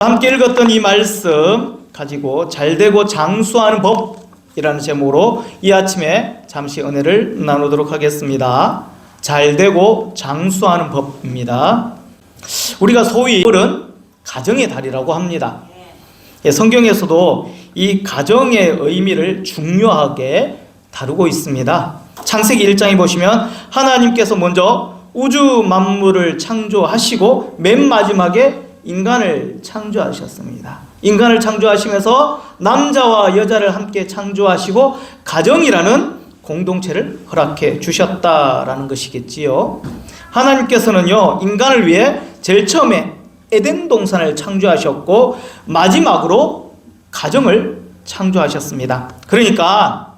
함께 읽었던 이 말씀 가지고 잘되고 장수하는 법이라는 제목으로 이 아침에 잠시 은혜를 나누도록 하겠습니다. 잘되고 장수하는 법입니다. 우리가 소위 은 가정의 달이라고 합니다. 성경에서도 이 가정의 의미를 중요하게 다루고 있습니다. 창세기 1장에 보시면 하나님께서 먼저 우주 만물을 창조하시고 맨 마지막에 인간을 창조하셨습니다. 인간을 창조하시면서 남자와 여자를 함께 창조하시고 가정이라는 공동체를 허락해 주셨다라는 것이겠지요. 하나님께서는요, 인간을 위해 제일 처음에 에덴 동산을 창조하셨고 마지막으로 가정을 창조하셨습니다. 그러니까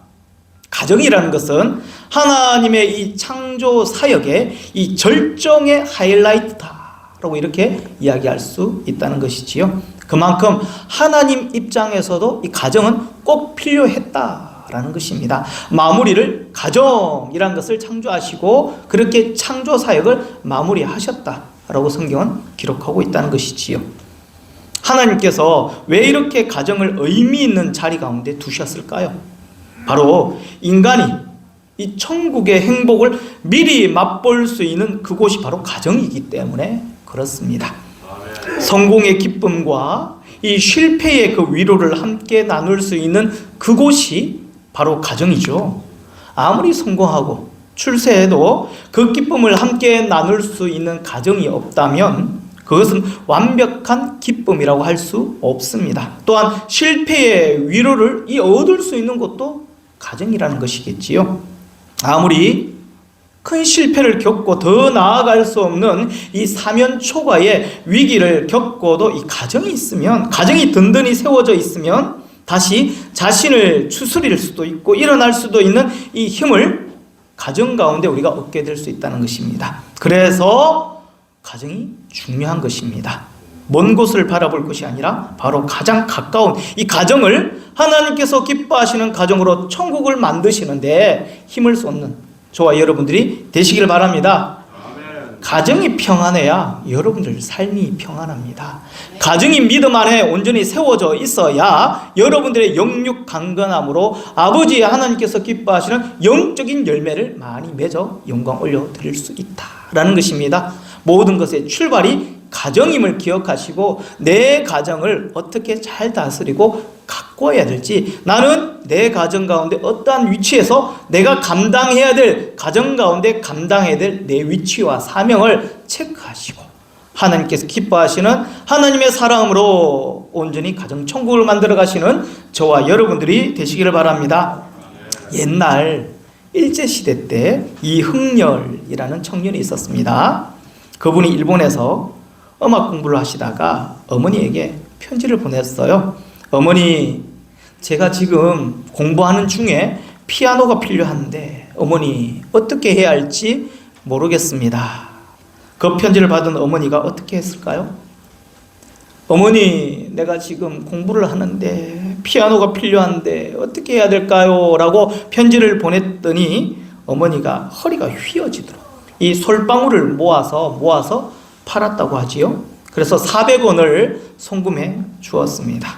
가정이라는 것은 하나님의 이 창조 사역의 이 절정의 하이라이트다라고 이렇게 이야기할 수 있다는 것이지요. 그만큼 하나님 입장에서도 이 가정은 꼭 필요했다라는 것입니다. 마무리를 가정이라는 것을 창조하시고 그렇게 창조 사역을 마무리하셨다라고 성경은 기록하고 있다는 것이지요. 하나님께서 왜 이렇게 가정을 의미 있는 자리 가운데 두셨을까요? 바로 인간이 이 천국의 행복을 미리 맛볼 수 있는 그곳이 바로 가정이기 때문에 그렇습니다. 성공의 기쁨과 이 실패의 그 위로를 함께 나눌 수 있는 그곳이 바로 가정이죠. 아무리 성공하고 출세해도 그 기쁨을 함께 나눌 수 있는 가정이 없다면 그것은 완벽한 기쁨이라고 할 수 없습니다. 또한 실패의 위로를 얻을 수 있는 것도 가정이라는 것이겠지요. 아무리 큰 실패를 겪고 더 나아갈 수 없는 이 사면초가의 위기를 겪어도 이 가정이 있으면, 가정이 든든히 세워져 있으면 다시 자신을 추스릴 수도 있고 일어날 수도 있는 이 힘을 가정 가운데 우리가 얻게 될 수 있다는 것입니다. 그래서 가정이 중요한 것입니다. 먼 곳을 바라볼 것이 아니라 바로 가장 가까운 이 가정을 하나님께서 기뻐하시는 가정으로 천국을 만드시는데 힘을 쏟는 저와 여러분들이 되시길 바랍니다. 가정이 평안해야 여러분들 삶이 평안합니다. 가정이 믿음 안에 온전히 세워져 있어야 여러분들의 영육 강건함으로 아버지 하나님께서 기뻐하시는 영적인 열매를 많이 맺어 영광 올려드릴 수 있다라는 것입니다. 모든 것의 출발이 가정임을 기억하시고 내 가정을 어떻게 잘 다스리고 가꿔야 될지, 나는 내 가정 가운데 어떠한 위치에서 내가 감당해야 될, 가정 가운데 감당해야 될 내 위치와 사명을 체크하시고 하나님께서 기뻐하시는 하나님의 사랑으로 온전히 가정 천국을 만들어 가시는 저와 여러분들이 되시기를 바랍니다. 옛날 일제시대 때 이흥렬이라는 청년이 있었습니다. 그분이 일본에서 음악 공부를 하시다가 어머니에게 편지를 보냈어요. 어머니, 제가 지금 공부하는 중에 피아노가 필요한데 어머니 어떻게 해야 할지 모르겠습니다. 그 편지를 받은 어머니가 어떻게 했을까요? 어머니, 내가 지금 공부를 하는데 피아노가 필요한데 어떻게 해야 될까요? 라고 편지를 보냈더니 어머니가 허리가 휘어지도록 이 솔방울을 모아서 팔았다고 하지요. 그래서 400원을 송금해 주었습니다.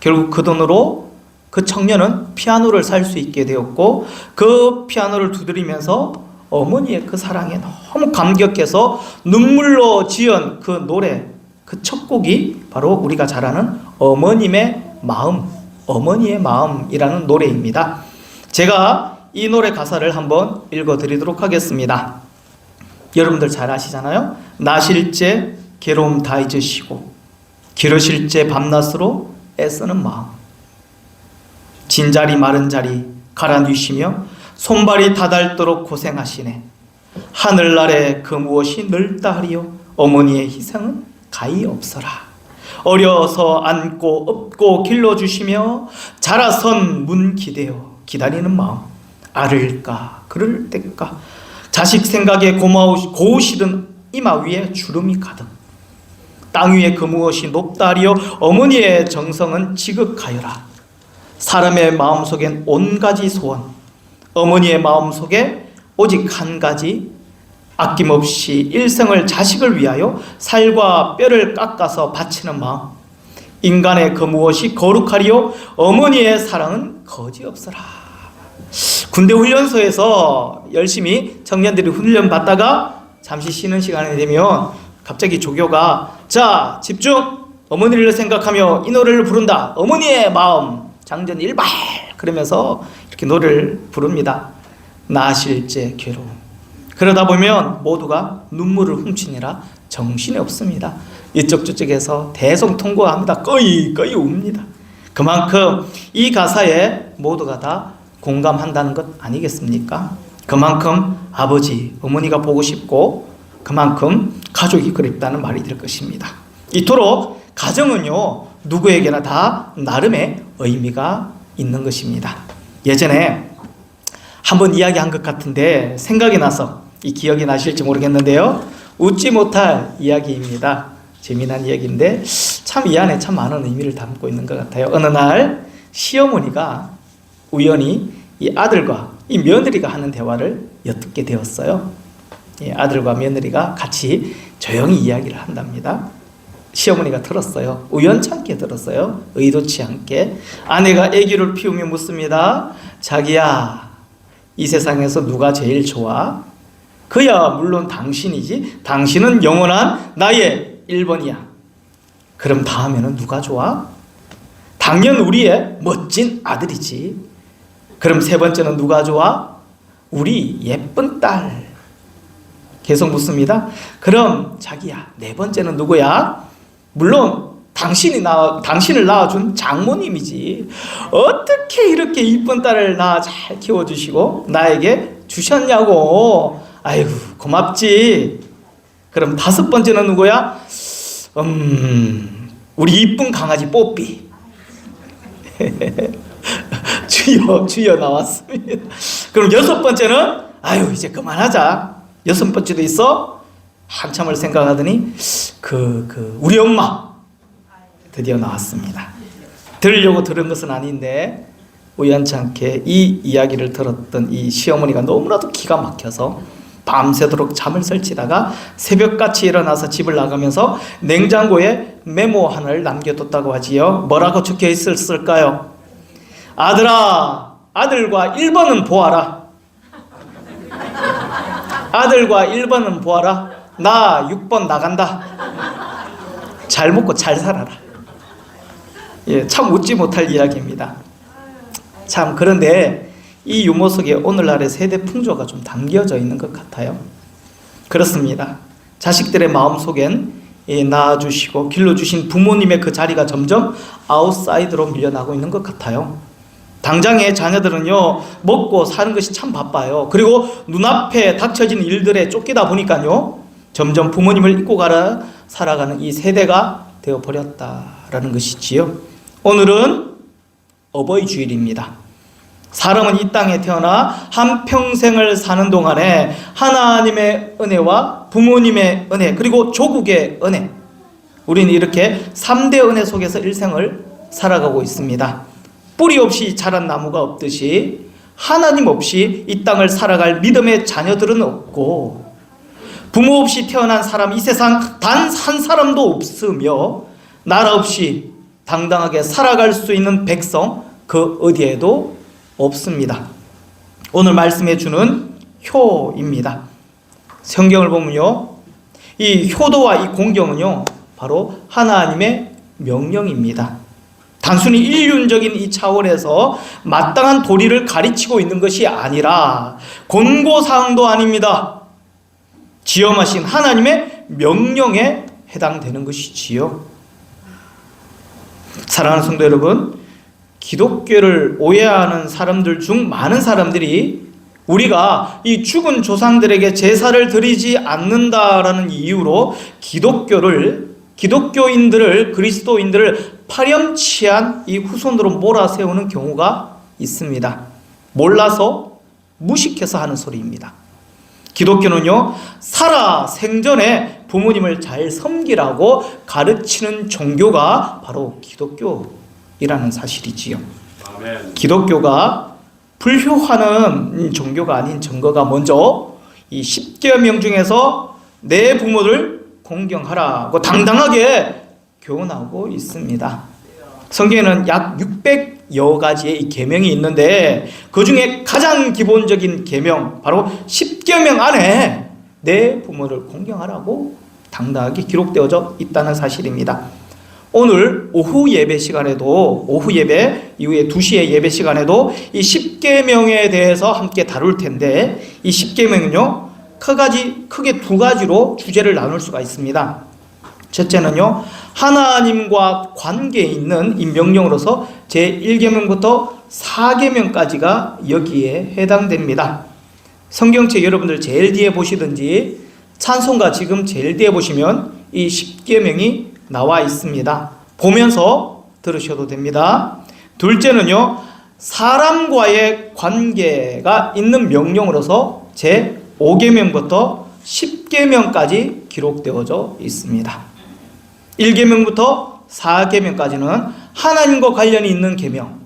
결국 그 돈으로 그 청년은 피아노를 살 수 있게 되었고 그 피아노를 두드리면서 어머니의 그 사랑에 너무 감격해서 눈물로 지은 그 노래, 그 첫 곡이 바로 우리가 잘 아는 어머니의 마음이라는 노래입니다. 제가 이 노래 가사를 한번 읽어드리도록 하겠습니다. 여러분들 잘 아시잖아요. 나실제 괴로움 다 잊으시고 기르실제 밤낮으로 애쓰는 마음, 진자리 마른 자리 갈아 누시며 손발이 다닳도록 고생하시네. 하늘날에 그 무엇이 넓다하리요. 어머니의 희생은 가히 없어라. 어려서 안고 업고 길러주시며 자라선 문 기대어 기다리는 마음, 아를까 그럴 때까 자식 생각에 고우시던 이마 위에 주름이 가득, 땅 위에 그 무엇이 높다리요. 어머니의 정성은 지극하여라. 사람의 마음속엔 온가지 소원, 어머니의 마음속에 오직 한 가지, 아낌없이 일생을 자식을 위하여 살과 뼈를 깎아서 바치는 마음, 인간의 그 무엇이 거룩하리요 어머니의 사랑은 거지없어라. 군대 훈련소에서 열심히 청년들이 훈련 받다가 잠시 쉬는 시간이 되면 갑자기 조교가 자 집중, 어머니를 생각하며 이 노래를 부른다. 어머니의 마음 장전 일발, 그러면서 이렇게 노래를 부릅니다. 나실제 괴로움. 그러다 보면 모두가 눈물을 훔치느라 정신이 없습니다. 이쪽 저쪽에서 대성통곡합니다. 꺼이 웁니다. 그만큼 이 가사에 모두가 다 공감한다는 것 아니겠습니까? 그만큼 아버지, 어머니가 보고 싶고 그만큼 가족이 그립다는 말이 될 것입니다. 이토록 가정은요 누구에게나 다 나름의 의미가 있는 것입니다. 예전에 한번 이야기한 것 같은데 생각이 나서 이 기억이 나실지 모르겠는데요, 웃지 못할 이야기입니다. 재미난 이야기인데 참 이 안에 참 많은 의미를 담고 있는 것 같아요. 어느 날 시어머니가 우연히 이 아들과 이 며느리가 하는 대화를 엿듣게 되었어요. 이 아들과 며느리가 같이 조용히 이야기를 한답니다. 시어머니가 들었어요. 우연찮게 들었어요. 의도치 않게. 아내가 아기를 피우며 묻습니다. 자기야, 이 세상에서 누가 제일 좋아? 그야 물론 당신이지. 당신은 영원한 나의 1번이야. 그럼 다음에는 누가 좋아? 당연 우리의 멋진 아들이지. 그럼 3번째는 누가 좋아? 우리 예쁜 딸. 계속 묻습니다. 그럼 자기야, 4번째는 누구야? 물론 당신을 낳아준 장모님이지. 어떻게 이렇게 이쁜 딸을 나 잘 키워주시고 나에게 주셨냐고. 아이고 고맙지. 그럼 5번째는 누구야? 우리 이쁜 강아지 뽀삐. 주여 나왔습니다. 그럼 6번째는 아유 이제 그만하자. 6번째도 있어? 한참을 생각하더니 우리 엄마 드디어 나왔습니다. 들으려고 들은 것은 아닌데 우연찮게 이 이야기를 들었던 이 시어머니가 너무나도 기가 막혀서 밤새도록 잠을 설치다가 새벽같이 일어나서 집을 나가면서 냉장고에 메모 하나를 남겨뒀다고 하지요. 뭐라고 적혀 있었을까요? 아들아, 아들과 1번은 보아라. 아들과 1번은 보아라. 나 6번 나간다. 잘 먹고 잘 살아라. 예, 참 웃지 못할 이야기입니다. 참 그런데 이 유머 속에 오늘날의 세대 풍조가 좀 담겨져 있는 것 같아요. 그렇습니다. 자식들의 마음속엔 낳아주시고 길러주신 부모님의 그 자리가 점점 아웃사이드로 밀려나고 있는 것 같아요. 당장의 자녀들은요 먹고 사는 것이 참 바빠요. 그리고 눈앞에 닥쳐진 일들에 쫓기다 보니까요 점점 부모님을 잊고 살아가는 이 세대가 되어버렸다라는 것이지요. 오늘은 어버이 주일입니다. 사람은 이 땅에 태어나 한평생을 사는 동안에 하나님의 은혜와 부모님의 은혜 그리고 조국의 은혜, 우리는 이렇게 3대 은혜 속에서 일생을 살아가고 있습니다. 뿌리 없이 자란 나무가 없듯이 하나님 없이 이 땅을 살아갈 믿음의 자녀들은 없고, 부모 없이 태어난 사람 이 세상 단 한 사람도 없으며, 나라 없이 당당하게 살아갈 수 있는 백성 그 어디에도 없습니다. 오늘 말씀해 주는 효입니다. 성경을 보면요, 이 효도와 이 공경은요 바로 하나님의 명령입니다. 단순히 인륜적인 이 차원에서 마땅한 도리를 가르치고 있는 것이 아니라 권고사항도 아닙니다. 지엄하신 하나님의 명령에 해당되는 것이지요. 사랑하는 성도 여러분, 기독교를 오해하는 사람들 중 많은 사람들이 우리가 이 죽은 조상들에게 제사를 드리지 않는다라는 이유로 기독교인들을 그리스도인들을 파렴치한 이 후손으로 몰아세우는 경우가 있습니다. 몰라서 무식해서 하는 소리입니다. 기독교는요, 살아 생전에 부모님을 잘 섬기라고 가르치는 종교가 바로 기독교이라는 사실이지요. 아멘. 기독교가 불효하는 종교가 아닌 증거가 먼저 이 10계명 중에서 내 부모를 공경하라고 당당하게 교훈하고 있습니다. 성경에는 약 600여 가지의 이 계명이 있는데 그 중에 가장 기본적인 계명, 바로 10계명 안에 내 부모를 공경하라고 당당하게 기록되어져 있다는 사실입니다. 오늘 오후 예배 시간에도, 오후 예배 이후에 2시에 예배 시간에도 이 10계명에 대해서 함께 다룰 텐데, 이 10계명은요 크게 두 가지로 주제를 나눌 수가 있습니다. 첫째는요, 하나님과 관계에 있는 이 명령으로서 제1계명부터 4계명까지가 여기에 해당됩니다. 성경책 여러분들 제일 뒤에 보시든지 찬송가 지금 제일 뒤에 보시면 이 10계명이 나와 있습니다. 보면서 들으셔도 됩니다. 둘째는요, 사람과의 관계가 있는 명령으로서 제5계명부터 10계명까지 기록되어져 있습니다. 1계명부터 4계명까지는 하나님과 관련이 있는 계명,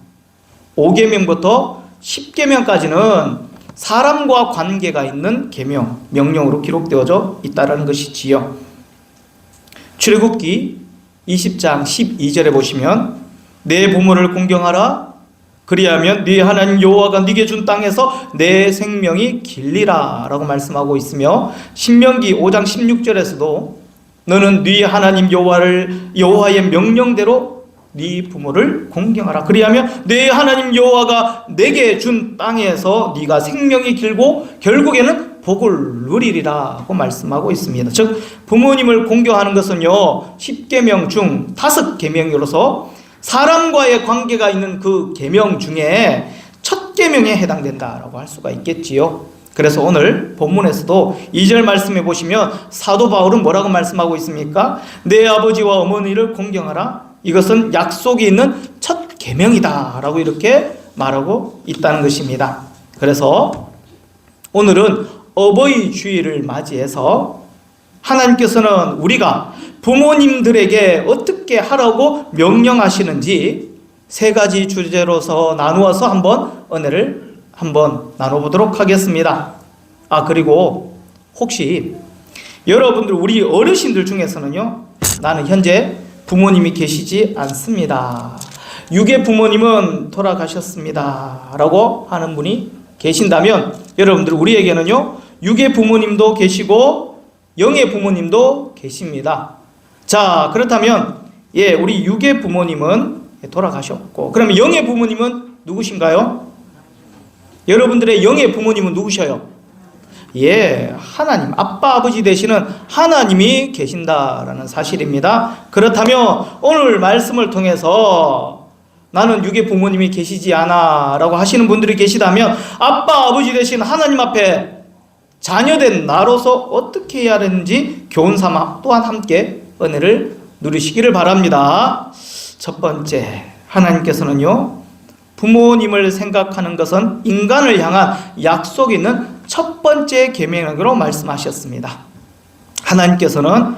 5계명부터 10계명까지는 사람과 관계가 있는 계명, 명령으로 기록되어져 있다는 것이지요. 출애굽기 20장 12절에 보시면 내 부모를 공경하라, 그리하면 네 하나님 여호와가 네게 준 땅에서 내 생명이 길리라 라고 말씀하고 있으며, 신명기 5장 16절에서도 너는 네 하나님 여호와의 명령대로 네 부모를 공경하라, 그리하면 네 하나님 여호와가 내게 준 땅에서 네가 생명이 길고 결국에는 복을 누리리라고 말씀하고 있습니다. 즉 부모님을 공경하는 것은요 10계명 중 5계명으로서 사람과의 관계가 있는 그 계명 중에 첫 계명에 해당된다라고 할 수가 있겠지요. 그래서 오늘 본문에서도 2절 말씀해 보시면 사도 바울은 뭐라고 말씀하고 있습니까? 내 아버지와 어머니를 공경하라, 이것은 약속이 있는 첫 계명이다 라고 이렇게 말하고 있다는 것입니다. 그래서 오늘은 어버이 주일을 맞이해서 하나님께서는 우리가 부모님들에게 어떻게 하라고 명령하시는지 3가지 주제로서 나누어서 한번 은혜를 한번 나눠보도록 하겠습니다. 그리고 혹시 여러분들, 우리 어르신들 중에서는요, 나는 현재 부모님이 계시지 않습니다, 육의 부모님은 돌아가셨습니다 라고 하는 분이 계신다면, 여러분들 우리에게는요 육의 부모님도 계시고 영의 부모님도 계십니다. 자, 그렇다면 우리 육의 부모님은 돌아가셨고, 그러면 영의 부모님은 누구신가요? 여러분들의 영의 부모님은 누구셔요? 하나님, 아빠 아버지 되시는 하나님이 계신다라는 사실입니다. 그렇다면 오늘 말씀을 통해서 나는 육의 부모님이 계시지 않아 라고 하시는 분들이 계시다면, 아빠 아버지 되신 하나님 앞에 자녀된 나로서 어떻게 해야 하는지 교훈 삼아 또한 함께 은혜를 누리시기를 바랍니다. 첫 번째, 하나님께서는요 부모님을 생각하는 것은 인간을 향한 약속이 있는 첫 번째 계명으로 말씀하셨습니다. 하나님께서는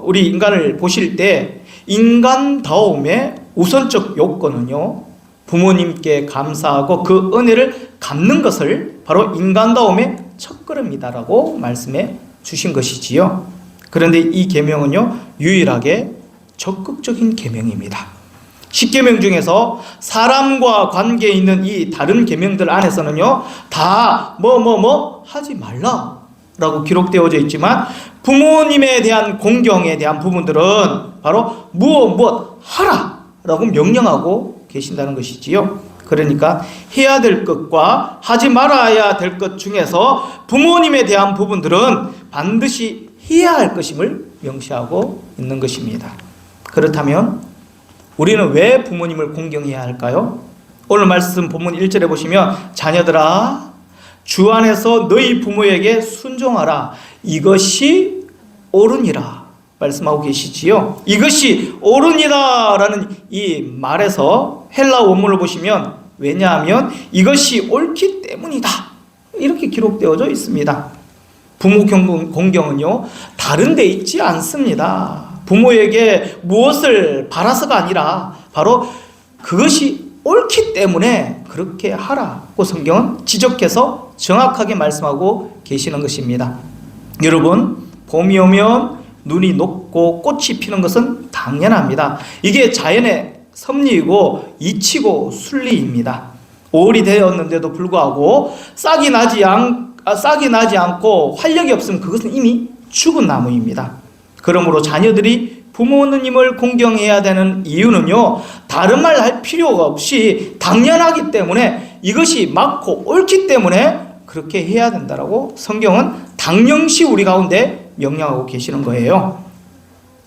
우리 인간을 보실 때 인간다움의 우선적 요건은요 부모님께 감사하고 그 은혜를 갚는 것을 바로 인간다움의 첫걸음이다라고 말씀해 주신 것이지요. 그런데 이 계명은요 유일하게 적극적인 계명입니다. 10계명 중에서 사람과 관계에 있는 이 다른 계명들 안에서는요 다 하지 말라 라고 기록되어져 있지만, 부모님에 대한 공경에 대한 부분들은 바로 무엇 하라 라고 명령하고 계신다는 것이지요. 그러니까 해야 될 것과 하지 말아야 될 것 중에서 부모님에 대한 부분들은 반드시 해야 할 것임을 명시하고 있는 것입니다. 그렇다면 우리는 왜 부모님을 공경해야 할까요? 오늘 말씀 본문 1절에 보시면 자녀들아 주 안에서 너희 부모에게 순종하라, 이것이 옳으니라 말씀하고 계시지요. 이것이 옳으니라 라는 이 말에서 헬라 원문을 보시면, 왜냐하면 이것이 옳기 때문이다 이렇게 기록되어져 있습니다. 부모 공경은요 다른 데 있지 않습니다. 부모에게 무엇을 바라서가 아니라 바로 그것이 옳기 때문에 그렇게 하라고 성경은 지적해서 정확하게 말씀하고 계시는 것입니다. 여러분, 봄이 오면 눈이 녹고 꽃이 피는 것은 당연합니다. 이게 자연의 섭리이고 이치고 순리입니다. 5월이 되었는데도 불구하고 싹이 나지 않고 활력이 없으면 그것은 이미 죽은 나무입니다. 그러므로 자녀들이 부모님을 공경해야 되는 이유는요, 다른 말 할 필요가 없이 당연하기 때문에, 이것이 맞고 옳기 때문에 그렇게 해야 된다라고 성경은 당연시 우리 가운데 명령하고 계시는 거예요.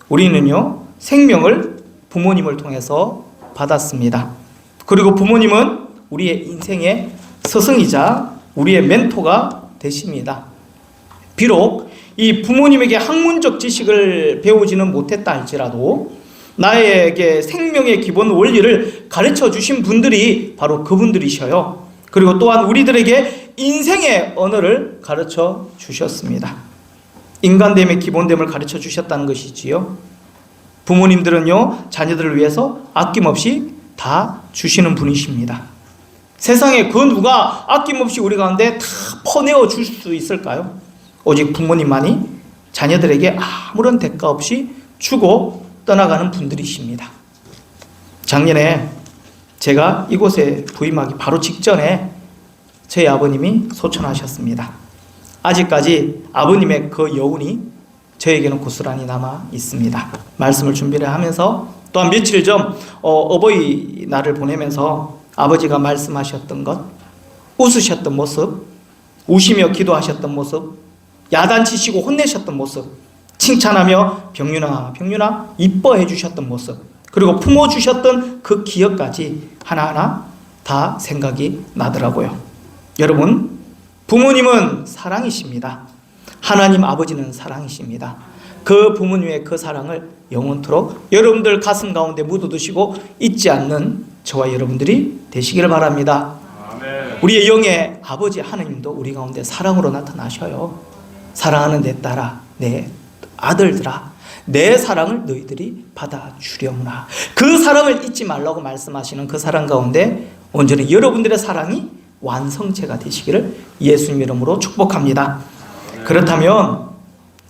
우리는요, 생명을 부모님을 통해서 받았습니다. 그리고 부모님은 우리의 인생의 스승이자 우리의 멘토가 되십니다. 비록 이 부모님에게 학문적 지식을 배우지는 못했다 할지라도 나에게 생명의 기본 원리를 가르쳐 주신 분들이 바로 그분들이셔요. 그리고 또한 우리들에게 인생의 언어를 가르쳐 주셨습니다. 인간됨의 기본됨을 가르쳐 주셨다는 것이지요. 부모님들은요, 자녀들을 위해서 아낌없이 다 주시는 분이십니다. 세상에 그 누가 아낌없이 우리 가운데 다 퍼내어 줄 수 있을까요? 오직 부모님만이 자녀들에게 아무런 대가 없이 주고 떠나가는 분들이십니다. 작년에 제가 이곳에 부임하기 바로 직전에 저희 아버님이 소천하셨습니다. 아직까지 아버님의 그 여운이 저에게는 고스란히 남아 있습니다. 말씀을 준비를 하면서 또한 며칠 전 어버이날을 보내면서 아버지가 말씀하셨던 것, 웃으셨던 모습, 우시며 기도하셨던 모습, 야단치시고 혼내셨던 모습, 칭찬하며 병윤아 병윤아 이뻐해 주셨던 모습, 그리고 품어주셨던 그 기억까지 하나하나 다 생각이 나더라고요. 여러분, 부모님은 사랑이십니다. 하나님 아버지는 사랑이십니다. 그 부모님의 그 사랑을 영원토록 여러분들 가슴 가운데 묻어두시고 잊지 않는 저와 여러분들이 되시기를 바랍니다. 아멘. 우리의 영의 아버지 하나님도 우리 가운데 사랑으로 나타나셔요. 사랑하는 내 딸아, 내 아들들아, 내 사랑을 너희들이 받아주려무나. 그 사랑을 잊지 말라고 말씀하시는 그 사랑 가운데 온전히 여러분들의 사랑이 완성체가 되시기를 예수님 이름으로 축복합니다. 그렇다면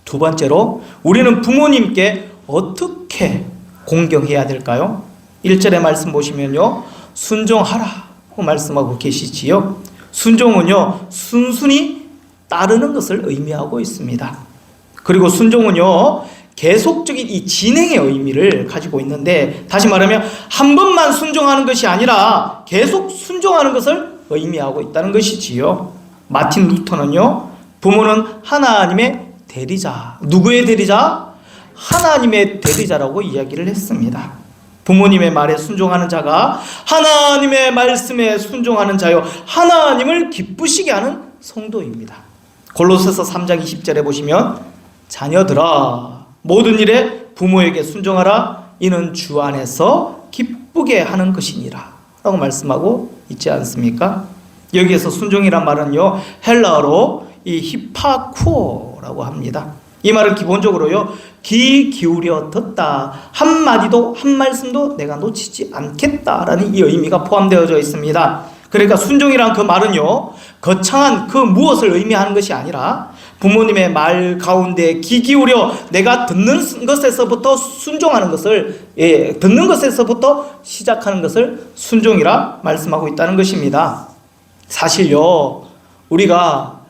두 번째로 우리는 부모님께 어떻게 공경해야 될까요? 1절의 말씀 보시면요, 순종하라고 말씀하고 계시지요. 순종은요, 순순히 따르는 것을 의미하고 있습니다. 그리고 순종은요, 계속적인 이 진행의 의미를 가지고 있는데, 다시 말하면 한 번만 순종하는 것이 아니라 계속 순종하는 것을 의미하고 있다는 것이지요. 마틴 루터는요, 부모는 하나님의 대리자, 누구의 대리자? 하나님의 대리자라고 이야기를 했습니다. 부모님의 말에 순종하는 자가 하나님의 말씀에 순종하는 자요, 하나님을 기쁘시게 하는 성도입니다. 골로새서 3장 20절에 보시면 자녀들아 모든 일에 부모에게 순종하라, 이는 주 안에서 기쁘게 하는 것이니라 라고 말씀하고 있지 않습니까? 여기에서 순종이란 말은요, 헬라어로 이 히파쿠오라고 합니다. 이 말은 기본적으로요, 귀 기울여 듣다, 한마디도 한 말씀도 내가 놓치지 않겠다라는 이 의미가 포함되어져 있습니다. 그러니까 순종이란 그 말은요, 거창한 그 무엇을 의미하는 것이 아니라 부모님의 말 가운데 귀 기울여 내가 듣는 것에서부터 순종하는 것을, 듣는 것에서부터 시작하는 것을 순종이라 말씀하고 있다는 것입니다. 사실요, 우리가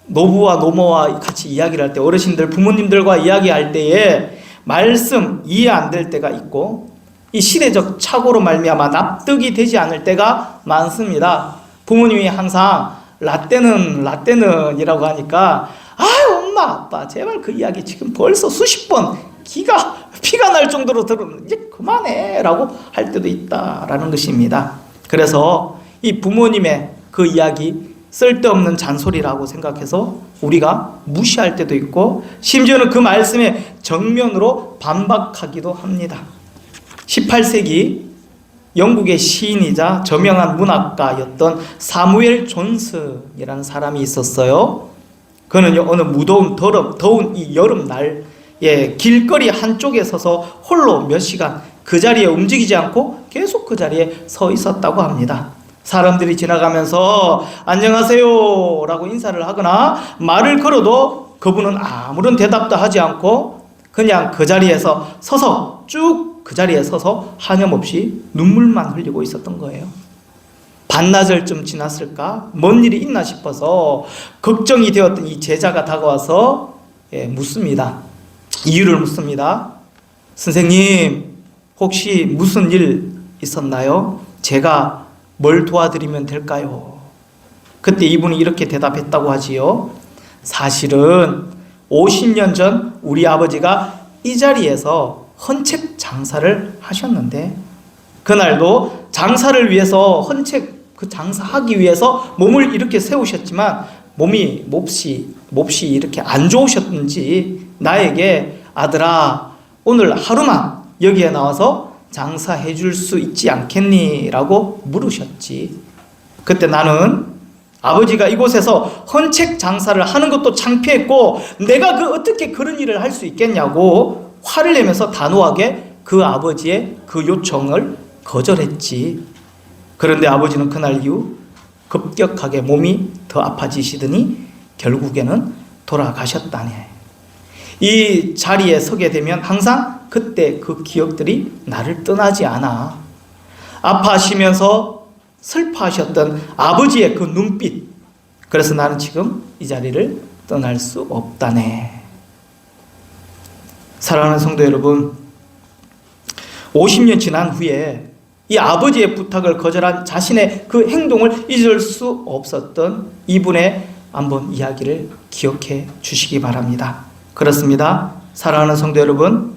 노부와 노모와 같이 이야기를 할 때, 어르신들 부모님들과 이야기할 때에 말씀 이해 안 될 때가 있고, 이 시대적 착오로 말미암아 납득이 되지 않을 때가 많습니다. 부모님이 항상 라떼는 이라고 하니까, 아유 엄마 아빠 제발 그 이야기 지금 벌써 수십 번 피가 날 정도로 들으면 이제 그만해 라고 할 때도 있다라는 것입니다. 그래서 이 부모님의 그 이야기 쓸데없는 잔소리라고 생각해서 우리가 무시할 때도 있고, 심지어는 그 말씀에 정면으로 반박하기도 합니다. 18세기 영국의 시인이자 저명한 문학가였던 사무엘 존슨이라는 사람이 있었어요. 그는요, 어느 무더운 더운 이 여름날 길거리 한쪽에 서서 홀로 몇 시간 그 자리에 움직이지 않고 계속 그 자리에 서 있었다고 합니다. 사람들이 지나가면서 안녕하세요 라고 인사를 하거나 말을 걸어도 그분은 아무런 대답도 하지 않고 그냥 그 자리에서 서서 쭉 그 자리에 서서 하염없이 눈물만 흘리고 있었던 거예요. 반나절쯤 지났을까? 뭔 일이 있나 싶어서 걱정이 되었던 이 제자가 다가와서 묻습니다. 이유를 묻습니다. 선생님, 혹시 무슨 일 있었나요? 제가 뭘 도와드리면 될까요? 그때 이분이 이렇게 대답했다고 하지요. 사실은 50년 전 우리 아버지가 이 자리에서 헌책 장사를 하셨는데, 그날도 장사를 위해서 헌책 그 장사하기 위해서 몸을 이렇게 세우셨지만 몹시 이렇게 안 좋으셨는지 나에게 아들아, 오늘 하루만 여기에 나와서 장사해 줄 수 있지 않겠니? 라고 물으셨지. 그때 나는 아버지가 이곳에서 헌책 장사를 하는 것도 창피했고 내가 어떻게 그런 일을 할 수 있겠냐고 화를 내면서 단호하게 그 아버지의 그 요청을 거절했지. 그런데 아버지는 그날 이후 급격하게 몸이 더 아파지시더니 결국에는 돌아가셨다네. 이 자리에 서게 되면 항상 그때 그 기억들이 나를 떠나지 않아. 아파하시면서 슬퍼하셨던 아버지의 그 눈빛, 그래서 나는 지금 이 자리를 떠날 수 없다네. 사랑하는 성도 여러분, 50년 지난 후에 이 아버지의 부탁을 거절한 자신의 그 행동을 잊을 수 없었던 이분의 한번 이야기를 기억해 주시기 바랍니다. 그렇습니다. 사랑하는 성도 여러분,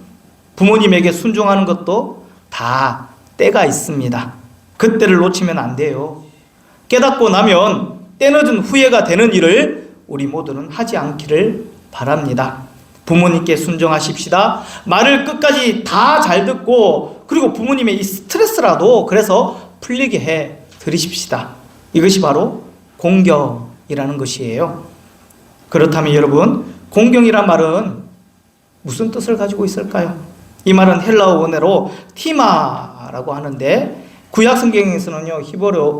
부모님에게 순종하는 것도 다 때가 있습니다. 그때를 놓치면 안 돼요. 깨닫고 나면 때늦은 후회가 되는 일을 우리 모두는 하지 않기를 바랍니다. 부모님께 순종하십시다. 말을 끝까지 다 잘 듣고, 그리고 부모님의 이 스트레스라도 그래서 풀리게 해 드리십시다. 이것이 바로 공경이라는 것이에요. 그렇다면 여러분, 공경이란 말은 무슨 뜻을 가지고 있을까요? 이 말은 헬라어 원어로 티마라고 하는데 구약 성경에서는요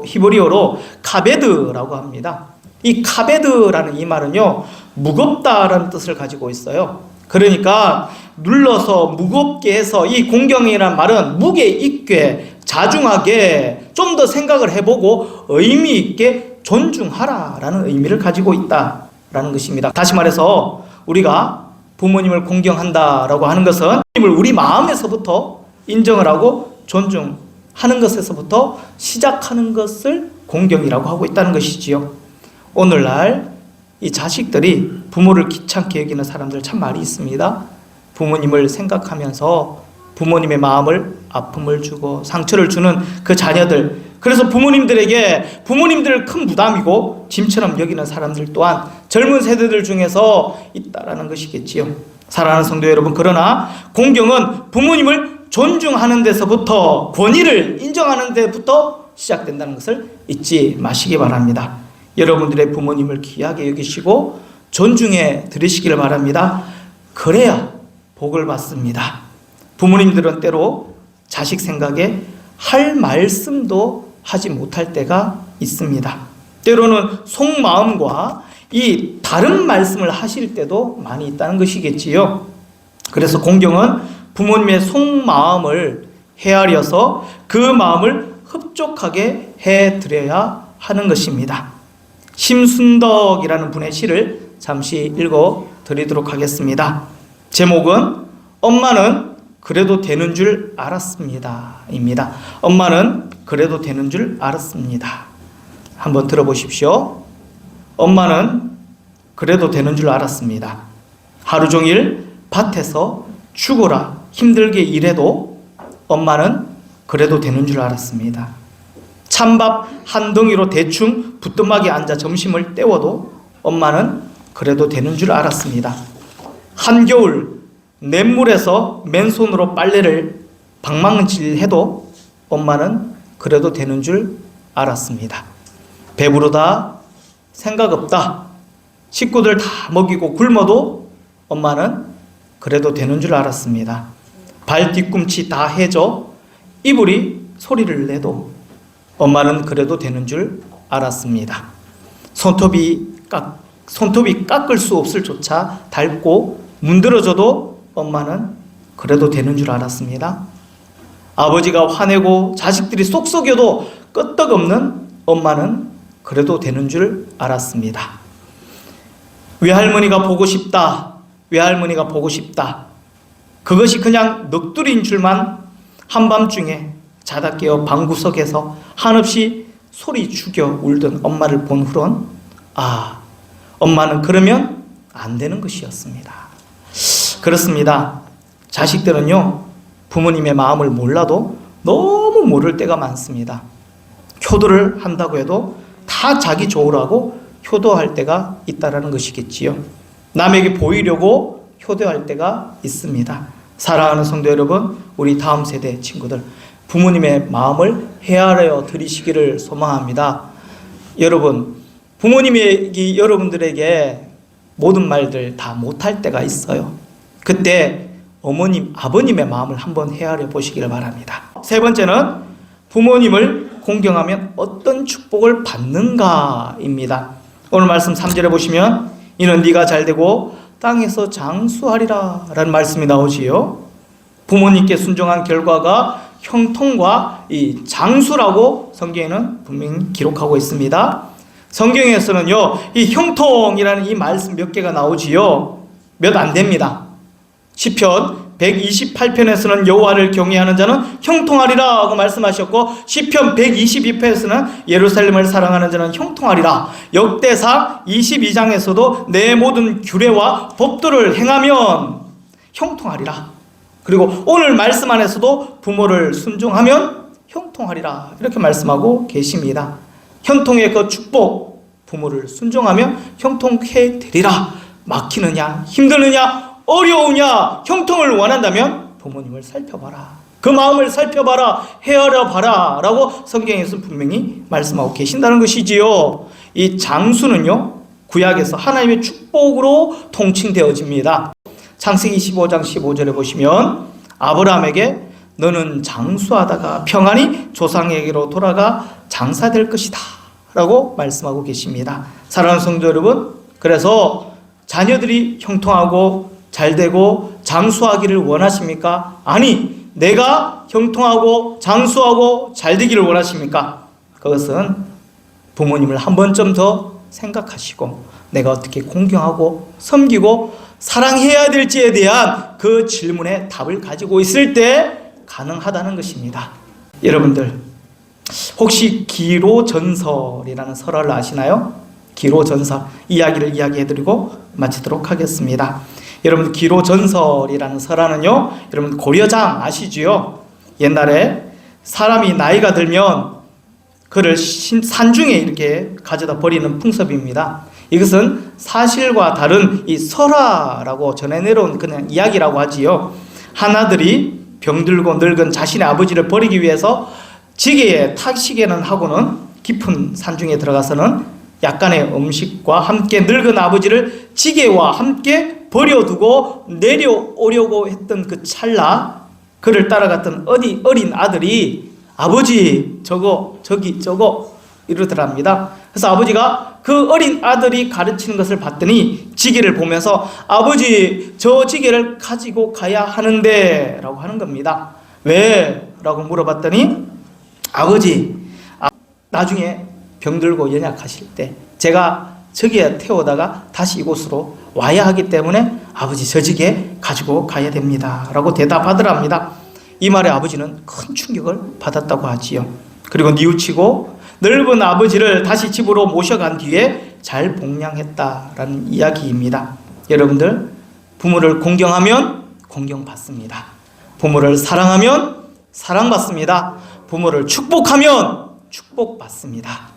히브리어로 카베드라고 합니다. 이 카베드라는 이 말은요 무겁다라는 뜻을 가지고 있어요. 그러니까 눌러서 무겁게 해서, 이 공경이라는 말은 무게 있게 자중하게 좀 더 생각을 해보고 의미 있게 존중하라라는 의미를 가지고 있다라는 것입니다. 다시 말해서 우리가 부모님을 공경한다라고 하는 것은 부모님을 우리 마음에서부터 인정을 하고 존중하는 것에서부터 시작하는 것을 공경이라고 하고 있다는 것이지요. 오늘날 이 자식들이 부모를 귀찮게 여기는 사람들 참 많이 있습니다. 부모님을 생각하면서 부모님의 마음을 아픔을 주고 상처를 주는 그 자녀들, 그래서 부모님들을 큰 부담이고 짐처럼 여기는 사람들 또한 젊은 세대들 중에서 있다라는 것이겠지요. 사랑하는 성도 여러분, 그러나 공경은 부모님을 존중하는 데서부터, 권위를 인정하는 데부터 시작된다는 것을 잊지 마시기 바랍니다. 여러분들의 부모님을 귀하게 여기시고 존중해 드리시기를 바랍니다. 그래야 복을 받습니다. 부모님들은 때로 자식 생각에 할 말씀도 하지 못할 때가 있습니다. 때로는 속마음과 이 다른 말씀을 하실 때도 많이 있다는 것이겠지요. 그래서 공경은 부모님의 속마음을 헤아려서 그 마음을 흡족하게 해드려야 하는 것입니다. 심순덕이라는 분의 시를 잠시 읽어드리도록 하겠습니다. 제목은 엄마는 그래도 되는 줄 알았습니다 입니다. 엄마는 그래도 되는 줄 알았습니다. 한번 들어보십시오. 엄마는 그래도 되는 줄 알았습니다. 하루 종일 밭에서 죽어라 힘들게 일해도 엄마는 그래도 되는 줄 알았습니다. 찬밥 한 덩이로 대충 부뚜막에 앉아 점심을 때워도 엄마는 그래도 되는 줄 알았습니다. 한겨울 냇물에서 맨손으로 빨래를 방망질해도 엄마는 그래도 되는 줄 알았습니다. 배부르다, 생각 없다, 식구들 다 먹이고 굶어도 엄마는 그래도 되는 줄 알았습니다. 발 뒤꿈치 다 해줘 이불이 소리를 내도 엄마는 그래도 되는 줄 알았습니다. 손톱이 깎을 수 없을 조차 닳고 문드러져도 엄마는 그래도 되는 줄 알았습니다. 아버지가 화내고 자식들이 쏙쏙여도 끄떡없는 엄마는 그래도 되는 줄 알았습니다. 외할머니가 보고 싶다, 외할머니가 보고 싶다. 그것이 그냥 넋두리인 줄만 한밤중에 자다 깨어 방구석에서 한없이 소리 죽여 울던 엄마를 본 후론 엄마는 그러면 안 되는 것이었습니다. 그렇습니다. 자식들은요, 부모님의 마음을 몰라도 너무 모를 때가 많습니다. 효도를 한다고 해도 다 자기 좋으라고 효도할 때가 있다라는 것이겠지요. 남에게 보이려고 효도할 때가 있습니다. 사랑하는 성도 여러분, 우리 다음 세대 친구들, 부모님의 마음을 헤아려 드리시기를 소망합니다. 여러분, 부모님이 여러분들에게 모든 말들 다 못할 때가 있어요. 그때 어머님, 아버님의 마음을 한번 헤아려 보시기를 바랍니다. 세 번째는 부모님을 공경하면 어떤 축복을 받는가입니다. 오늘 말씀 3절에 보시면 이는 네가 잘되고 땅에서 장수하리라 라는 말씀이 나오지요. 부모님께 순종한 결과가 형통과 이 장수라고 성경에는 분명히 기록하고 있습니다. 성경에서는요, 이 형통이라는 이 말씀 몇 개가 나오지요. 몇 안 됩니다. 시편 128편에서는 여호와를 경외하는 자는 형통하리라 하고 말씀하셨고, 시편 122편에서는 예루살렘을 사랑하는 자는 형통하리라. 역대상 22장에서도 내 모든 규례와 법도를 행하면 형통하리라. 그리고 오늘 말씀 안에서도 부모를 순종하면 형통하리라 이렇게 말씀하고 계십니다. 형통의 그 축복, 부모를 순종하면 형통해 되리라. 막히느냐, 힘드느냐, 어려우냐, 형통을 원한다면 부모님을 살펴봐라. 그 마음을 살펴봐라, 헤아려 봐라 라고 성경에서 분명히 말씀하고 계신다는 것이지요. 이 장수는요, 구약에서 하나님의 축복으로 통칭되어집니다. 창세기 15장 15절에 보시면 아브라함에게 너는 장수하다가 평안히 조상에게로 돌아가 장사될 것이다 라고 말씀하고 계십니다. 사랑하는 성도 여러분, 그래서 자녀들이 형통하고 잘되고 장수하기를 원하십니까? 아니, 내가 형통하고 장수하고 잘되기를 원하십니까? 그것은 부모님을 한 번쯤 더 생각하시고 내가 어떻게 공경하고 섬기고 사랑해야 될지에 대한 그 질문에 답을 가지고 있을 때 가능하다는 것입니다. 여러분들, 혹시 기로전설이라는 설화를 아시나요? 기로전설 이야기를 이야기해드리고 마치도록 하겠습니다. 여러분, 기로전설이라는 설화는요, 여러분 고려장 아시지요? 옛날에 사람이 나이가 들면 그를 산중에 이렇게 가져다 버리는 풍습입니다. 이것은 사실과 다른 이 설화라고 전해 내려온 그냥 이야기라고 하지요. 하나들이 병들고 늙은 자신의 아버지를 버리기 위해서 지게에 탁시게는 하고는 깊은 산중에 들어가서는 약간의 음식과 함께 늙은 아버지를 지게와 함께 버려두고 내려오려고 했던 그 찰나, 그를 따라갔던 어린 아들이 아버지 저거 저기 저거 이러더랍니다. 그래서 아버지가 그 어린 아들이 가르치는 것을 봤더니 지게를 보면서 아버지 저 지게를 가지고 가야 하는데 라고 하는 겁니다. 왜? 라고 물어봤더니 아버지 나중에 병들고 연약하실 때 제가 저기에 태우다가 다시 이곳으로 와야 하기 때문에 아버지 저 지게 가지고 가야 됩니다 라고 대답하더랍니다. 이 말에 아버지는 큰 충격을 받았다고 하지요. 그리고 뉘우치고 넓은 아버지를 다시 집으로 모셔간 뒤에 잘 복양했다라는 이야기입니다. 여러분들, 부모를 공경하면 공경받습니다. 부모를 사랑하면 사랑받습니다. 부모를 축복하면 축복받습니다.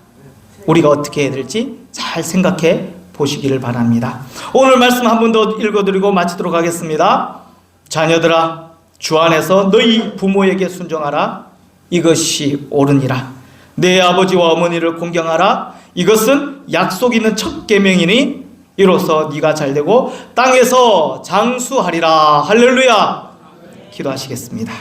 우리가 어떻게 해야 될지 잘 생각해 보시기를 바랍니다. 오늘 말씀 한 번 더 읽어드리고 마치도록 하겠습니다. 자녀들아, 주 안에서 너희 부모에게 순종하라. 이것이 옳으니라. 내 아버지와 어머니를 공경하라. 이것은 약속 있는 첫 계명이니 이로써 네가 잘되고 땅에서 장수하리라. 할렐루야. 기도하시겠습니다.